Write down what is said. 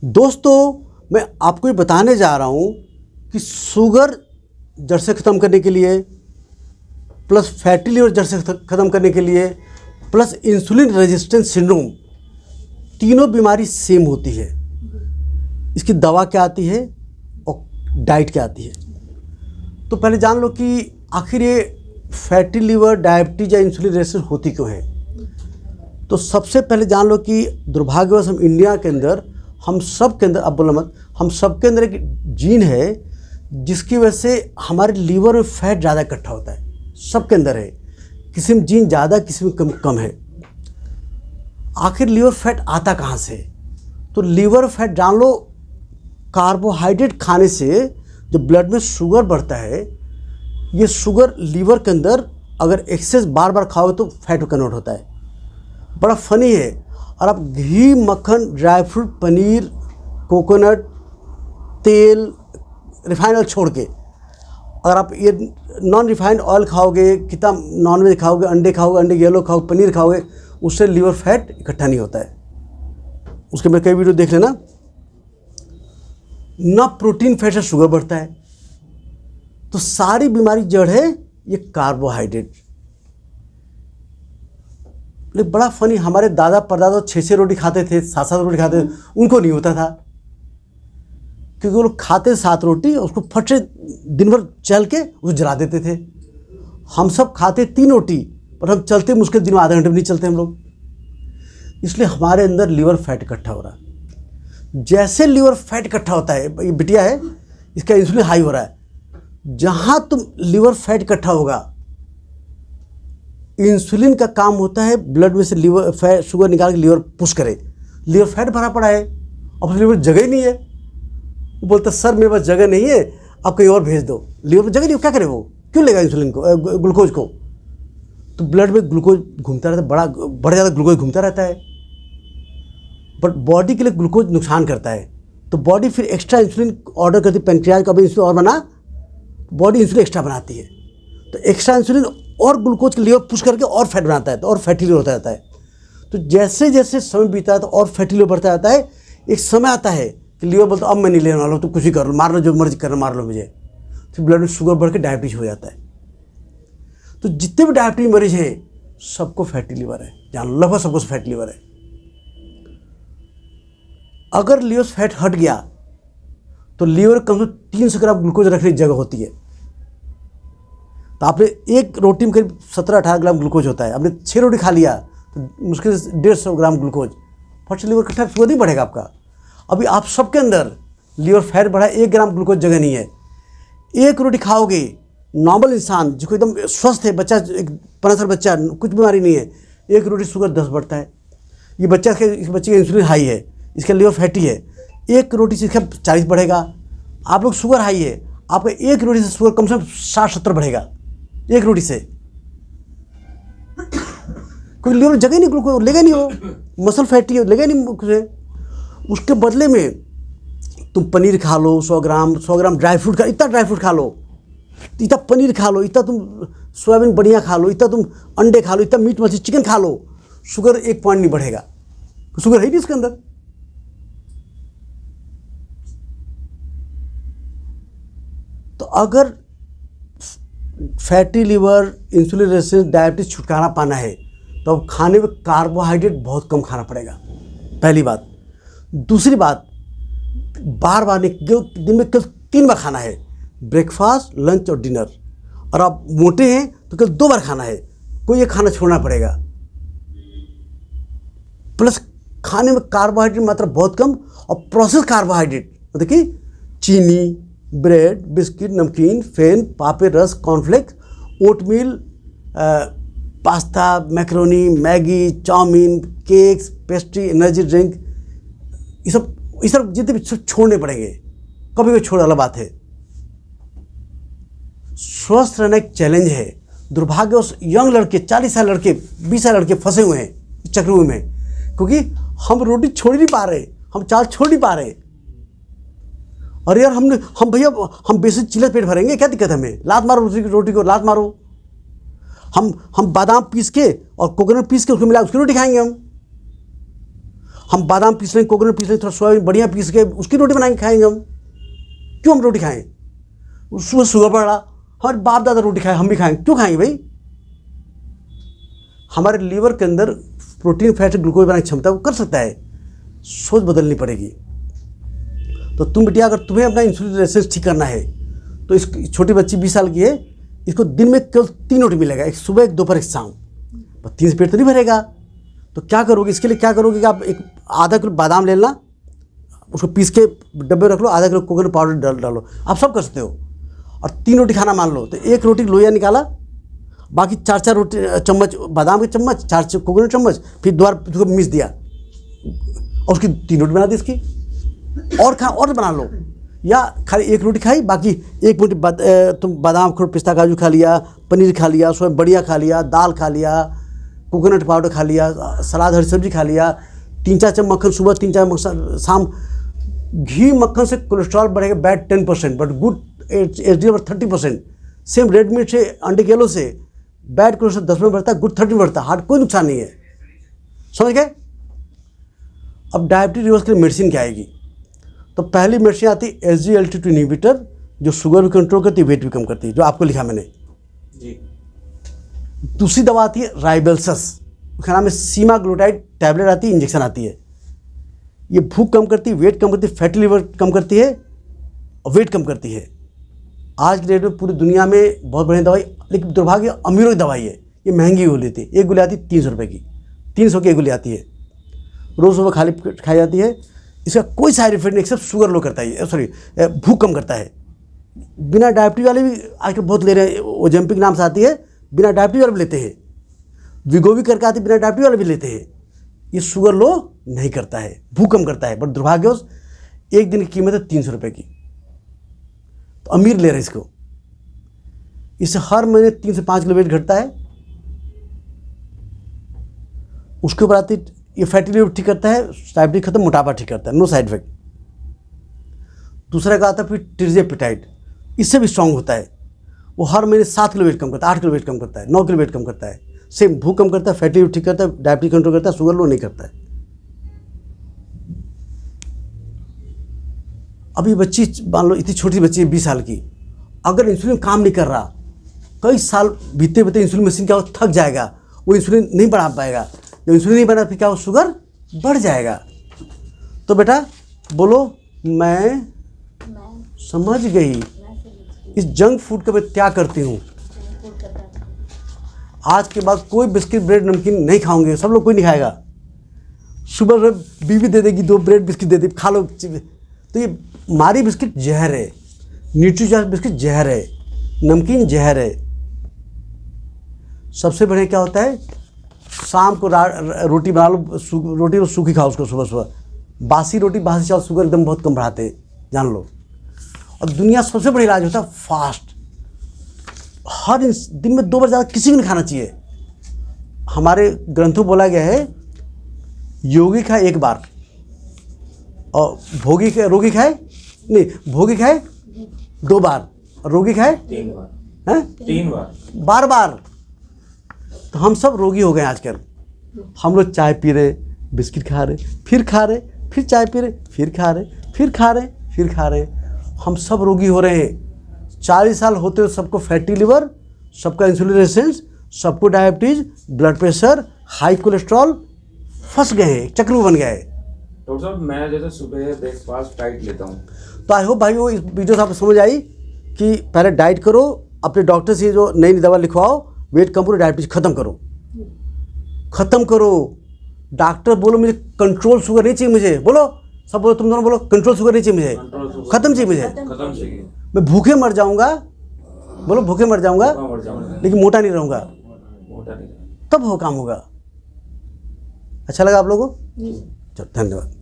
दोस्तों, मैं आपको ये बताने जा रहा हूँ कि शुगर जड़ से ख़त्म करने के लिए, प्लस फैटी लीवर जड़ से ख़त्म करने के लिए, प्लस इंसुलिन रेजिस्टेंस सिंड्रोम, तीनों बीमारी सेम होती है। इसकी दवा क्या आती है और डाइट क्या आती है। तो पहले जान लो कि आखिर ये फैटी लीवर, डायबिटीज या इंसुलिन रेजिस्टेंस होती क्यों है। तो सबसे पहले जान लो कि दुर्भाग्यवश हम इंडिया के अंदर, हम सब के अंदर, अब बोला मत, हम सब के अंदर एक जीन है जिसकी वजह से हमारे लीवर में फैट ज़्यादा इकट्ठा होता है। सबके अंदर है, किसी में जीन ज़्यादा, किसी में कम है। आखिर लीवर फैट आता कहाँ से। तो लीवर फैट जान लो, कार्बोहाइड्रेट खाने से जो ब्लड में शुगर बढ़ता है, ये शुगर लीवर के अंदर अगर एक्सेस बार बार खाओगे तो फैट में कन्वर्ट होता है। बड़ा फनी है। और आप घी, मक्खन, ड्राई फ्रूट, पनीर, कोकोनट तेल, रिफाइंड ऑयल छोड़ के अगर आप ये नॉन रिफाइंड ऑयल खाओगे, कितना नॉन वेज खाओगे, अंडे येलो खाओगे, पनीर खाओगे, उससे लीवर फैट इकट्ठा नहीं होता है। उसके मेरे कई वीडियो देख लेना। ना प्रोटीन फैट से शुगर बढ़ता है। तो सारी बीमारी जड़ है ये कार्बोहाइड्रेट। लेकिन बड़ा फनी, हमारे दादा परदादा 6-6 रोटी खाते थे, 7-7 रोटी खाते थे, उनको नहीं होता था क्योंकि वो लोग खाते 7 रोटी, उसको फट से दिन भर चल के उसको जला देते थे। हम सब खाते 3 रोटी, पर हम चलते मुश्किल दिन में आधे घंटे में नहीं चलते हम लोग। इसलिए हमारे अंदर लीवर फैट इकट्ठा हो रहा है। जैसे लीवर फैट इकट्ठा होता है, ये बिटिया है, इसका इंसुलिन हाई हो रहा है। जहाँ तुम लीवर फैट इकट्ठा होगा, इंसुलिन का काम होता है ब्लड में से लीवर फैट, शुगर निकाल के लीवर पुश करे। लीवर फैट भरा पड़ा है और लीवर में जगह ही नहीं है। वो बोलता सर मेरे पास जगह नहीं है, आप कहीं और भेज दो। लीवर में जगह नहीं, क्या करे वो, क्यों लेगा इंसुलिन को, ग्लूकोज को। तो ब्लड में ग्लूकोज घूमता रहता है, बड़ा ज़्यादा ग्लूकोज घूमता रहता है। बट बॉडी के लिए ग्लूकोज नुकसान करता है। तो बॉडी फिर एक्स्ट्रा इंसुलिन ऑर्डर करती है, पेनक्रियाज का भी इंसुलिन और बना, बॉडी इंसुलिन एक्स्ट्रा बनाती है। तो एक्स्ट्रा इंसुलिन और ग्लूकोज के लीवर पुश करके और फैट बनाता है, तो और फैटी लीवर होता रहता है। तो जैसे जैसे समय बीता है तो और फैटी लीवर बढ़ता जाता है। एक समय आता है कि लीवर बोलता अब मैं नहीं लेने वाला हूँ, तो कुछ ही कर लो, मार लो, जो मर्जी करना मार लो मुझे। फिर ब्लड में शुगर बढ़ के डायबिटीज हो जाता है। तो जितने भी डायबिटीज मरीज हैं सबको फैटी लीवर है, जान लगभग सबको फैटी लीवर है। अगर लीवर फैट हट गया तो लीवर कम से कम 300 ग्राम ग्लूकोज रखने की जगह होती है। तो आपने एक रोटी में करीब 17-18 ग्राम ग्लूकोज होता है। आपने 6 रोटी खा लिया तो मुश्किल से 150 ग्राम ग्लूकोज, फट से लीवर इकट्ठा शुगर नहीं बढ़ेगा आपका। अभी आप सबके अंदर लीवर फैट बढ़ा, 1 ग्राम ग्लूकोज जगह नहीं है। एक रोटी खाओगे, नॉर्मल इंसान जिसको एकदम स्वस्थ है, बच्चा, एक 15 साल बच्चा, कुछ बीमारी नहीं है, 1 रोटी शुगर 10 बढ़ता है। ये बच्चे का इंसुलिन हाई है, इसका लीवर फैटी है, 1 रोटी से इसका 40 बढ़ेगा। आप लोग शुगर हाई है, आपका 1 रोटी से शुगर कम से कम 60-70 बढ़ेगा, 1 रोटी से। कोई लीवर जगह नहीं, ग्लूकोज लेगा नहीं, वो मसल फैटी है, लेगा नहीं कुछ। उसके बदले में तुम पनीर खा लो 100 ग्राम ड्राई फ्रूट खा, इतना ड्राई फ्रूट खा लो, इतना पनीर खा लो, इतना तुम सोयाबीन बढ़िया खा लो, इतना तुम अंडे खा लो, इतना मीट मछली चिकन खा लो, शुगर 1 पॉइंट नहीं बढ़ेगा। शुगर है नहीं इसके अंदर। तो अगर fatty liver, insulin resistance, diabetes छुटकारा पाना है तो अब खाने में कार्बोहाइड्रेट बहुत कम खाना पड़ेगा, पहली बात। दूसरी बात, बार बार नहीं, दिन में केवल 3 बार खाना है, ब्रेकफास्ट, लंच और डिनर। और आप मोटे हैं तो केवल 2 बार खाना है, कोई एक खाना छोड़ना पड़ेगा। प्लस खाने में कार्बोहाइड्रेट मात्रा बहुत कम, और प्रोसेस कार्बोहाइड्रेट मतलब कि चीनी, ब्रेड, बिस्किट, नमकीन, फेन, पापे, रस, cornflakes, oatmeal, pasta, macaroni, Maggi, chow mein, cakes, pastry, energy drink, ये सब जितने भी छोड़ने पड़ेंगे। कभी भी छोड़, अलग बात है। स्वस्थ रहना एक चैलेंज है। दुर्भाग्यवश यंग लड़के, 40 साल लड़के, 20 साल लड़के फंसे हुए हैं इस चक्रव्यूह में, क्योंकि हम रोटी छोड़ नहीं पा रहे, हम चावल छोड़ नहीं पा रहे। और यार हम भैया हम बेसिक चिल्लत पेट भरेंगे, क्या दिक्कत है हमें, लात मारो रोटी को, लात मारो। हम बादाम पीस के और कोकोनट पीस के उसको मिला, उसकी रोटी खाएंगे हम। हम बादाम पीस लेंगे, कोकोनट पीस लेंगे, थोड़ा सोयाबीन बढ़िया पीस के उसकी रोटी बनाएंगे खाएंगे हम। क्यों हम रोटी खाएं? उसमें शुगर बढ़ रहा, हमारे बाप दादा रोटी खाए, हम भी खाएंगे, क्यों खाएंगे भाई? हमारे लीवर के अंदर प्रोटीन, फैट, ग्लूकोज बनाने की क्षमता वो कर सकता है, सोच बदलनी पड़ेगी। तो तुम बिटिया, अगर तुम्हें अपना इंसुलिन रेजिस्टेंस ठीक करना है तो इस छोटी बच्ची 20 साल की है, इसको दिन में केवल 3 रोटी मिलेगा, एक सुबह, एक दोपहर, एक शाम। 3 से पेट तो नहीं भरेगा। तो क्या करोगे इसके लिए? क्या करोगे कि आप एक आधा किलो बादाम ले लेना, उसको पीस के डब्बे रख लो, आधा किलो कोकोनट पाउडर डालो, आप सब कर सकते हो। और 3 रोटी खाना मान लो तो 1 रोटी लोया निकाला, बाकी 4 रोटी चम्मच बादाम के चम्मच, 4 कोकोनट चम्मच, फिर दोबारा मिक्स दिया और उसकी 3 रोटी बना दी इसकी। और बना लो, या खाली 1 रोटी खाई, बाकी 1 रोटी तुम बादाम, पिस्ता, काजू खा लिया, पनीर खा लिया, सोया बढ़िया खा लिया, दाल खा लिया, कोकोनट पाउडर खा लिया, सलाद, हरी सब्जी खा लिया, 3-4 चम्मच मक्खन सुबह, 3-4 मक्खन शाम। घी मक्खन से कोलेस्ट्रॉल बढ़ेगा bad 10%, but good HDL 30%। Same red meat से, अंडे के येलो से बैड कोलेस्ट्रॉल 10% बढ़ता है, गुड 30% बढ़ता है, हार्ट कोई नुकसान नहीं है। समझ गए? अब डायबिटीज रिवर्स के लिए मेडिसिन क्या आएगी? तो पहली मेडिसिन आती है SGLT2 इनहिबिटर, जो शुगर भी कंट्रोल करती है, वेट भी कम करती है, जो आपको लिखा मैंने जी। दूसरी दवा आती है राइबेल्सस, उसका नाम है सीमाग्लूटाइड टैबलेट आती है, इंजेक्शन आती है। ये भूख कम करती है, वेट कम करती है, फैटी लिवर कम करती है और वेट कम करती है। आज की डेट में पूरी दुनिया में बहुत बढ़िया दवाई, लेकिन दुर्भाग्य अमीरों की दवाई है, ये महंगी गोली थी। एक गोली आती है 300 रुपये की, 300 की एक गोली आती है, रोज़ सुबह खाली खाई जाती है। इसका कोई साइड इफेक्ट नहीं, एक्सेप्ट शुगर लो करता है, सॉरी भूख कम करता है। बिना डायबिटीज वाले भी आजकल बहुत ले रहे हैं, ओजेम्पिक नाम से आती है, बिना डायबिटीज वाले भी लेते हैं। विगोवी करके आती है, बिना डायबिटीज वाले भी लेते हैं। ये शुगर लो नहीं करता है, भूख कम करता है, बट दुर्भाग्यवश एक दिन की कीमत है 300 रुपये की। तो अमीर ले रहे हैं इसको। इससे हर महीने 3 से 5 किलो वेट घटता है। उसके ऊपर आती ये फैटी लिवर ठीक करता है, डायबिटीज खत्म, मोटापा ठीक करता है, नो साइड इफेक्ट। दूसरा का आता है फिर टिर्जेपिटाइड, इससे भी स्ट्रांग होता है। वो हर महीने 7 किलो वेट कम करता है, 8 किलो वेट कम करता है, 9 किलो वेट कम करता है। सेम भूख कम करता है, फैटी लिवर ठीक करता है, डायबिटीज कंट्रोल करता है, शुगर लो नहीं करता है। अभी बच्ची मान लो, इतनी छोटी बच्ची है 20 साल की, अगर इंसुलिन काम नहीं कर रहा, कई साल बीते बीते इंसुलिन मशीन क्या हो, थक जाएगा, वो इंसुलिन नहीं बढ़ा पाएगा। जब इंसुलिन नहीं बना फिर क्या हो, शुगर बढ़ जाएगा। तो बेटा बोलो, मैं समझ गई। इस जंक फूड का मैं त्याग करती हूँ। आज के बाद कोई बिस्किट, ब्रेड, नमकीन नहीं खाऊंगे, सब लोग, कोई नहीं खाएगा। सुबह बीवी दे देगी 2 ब्रेड बिस्किट दे दी, खा लो। तो ये मारी बिस्किट जहर है, न्यूट्रीजॉस बिस्किट जहर है, नमकीन जहर है। सबसे बढ़िया क्या होता है, शाम को रोटी बना लो, रोटी तो सूखी खाओ उसको सुबह सुबह। बासी रोटी, बासी चावल शुगर एकदम बहुत कम बढ़ाते हैं, जान लो। और दुनिया सबसे बड़ा इलाज होता है फास्ट। हर दिन में 2 बार ज़्यादा किसी को नहीं खाना चाहिए। हमारे ग्रंथों बोला गया है, योगी खाए 1 बार और रोगी खाए 2 बार और रोगी खाए 3 बार। 3 बार बार। तो हम सब रोगी हो गए आजकल। हम लोग चाय पी रहे, बिस्किट खा रहे, फिर खा रहे, फिर चाय पी रहे, फिर खा रहे, फिर खा रहे, फिर खा रहे। हम सब रोगी हो रहे हैं। 40 साल होते हुए सबको फैटी लिवर, सबका इंसुलिन रेजिस्टेंस, सबको diabetes, blood pressure, high cholesterol, फंस गए हैं, चक्र बन गए। डॉक्टर साहब, मैं जैसे सुबह ब्रेकफास्ट डाइट लेता हूँ, तो आई होप भाइयों इस वीडियो से आपको समझ आई कि पहले डाइट करो, अपने डॉक्टर से जो नई दवा लिखवाओ, वेट कम करो, डायबिटीज खत्म करो। डॉक्टर बोलो मुझे कंट्रोल शुगर नहीं चाहिए, मुझे बोलो, सब बोलो, तुम दोनों बोलो कंट्रोल शुगर नहीं चाहिए मुझे, खत्म चाहिए मुझे, खत्म चाहिए। मैं भूखे मर जाऊंगा, बोलो भूखे मर जाऊंगा, लेकिन मोटा नहीं रहूंगा, तब वो काम होगा। अच्छा लगा आप लोगों को? चलो धन्यवाद।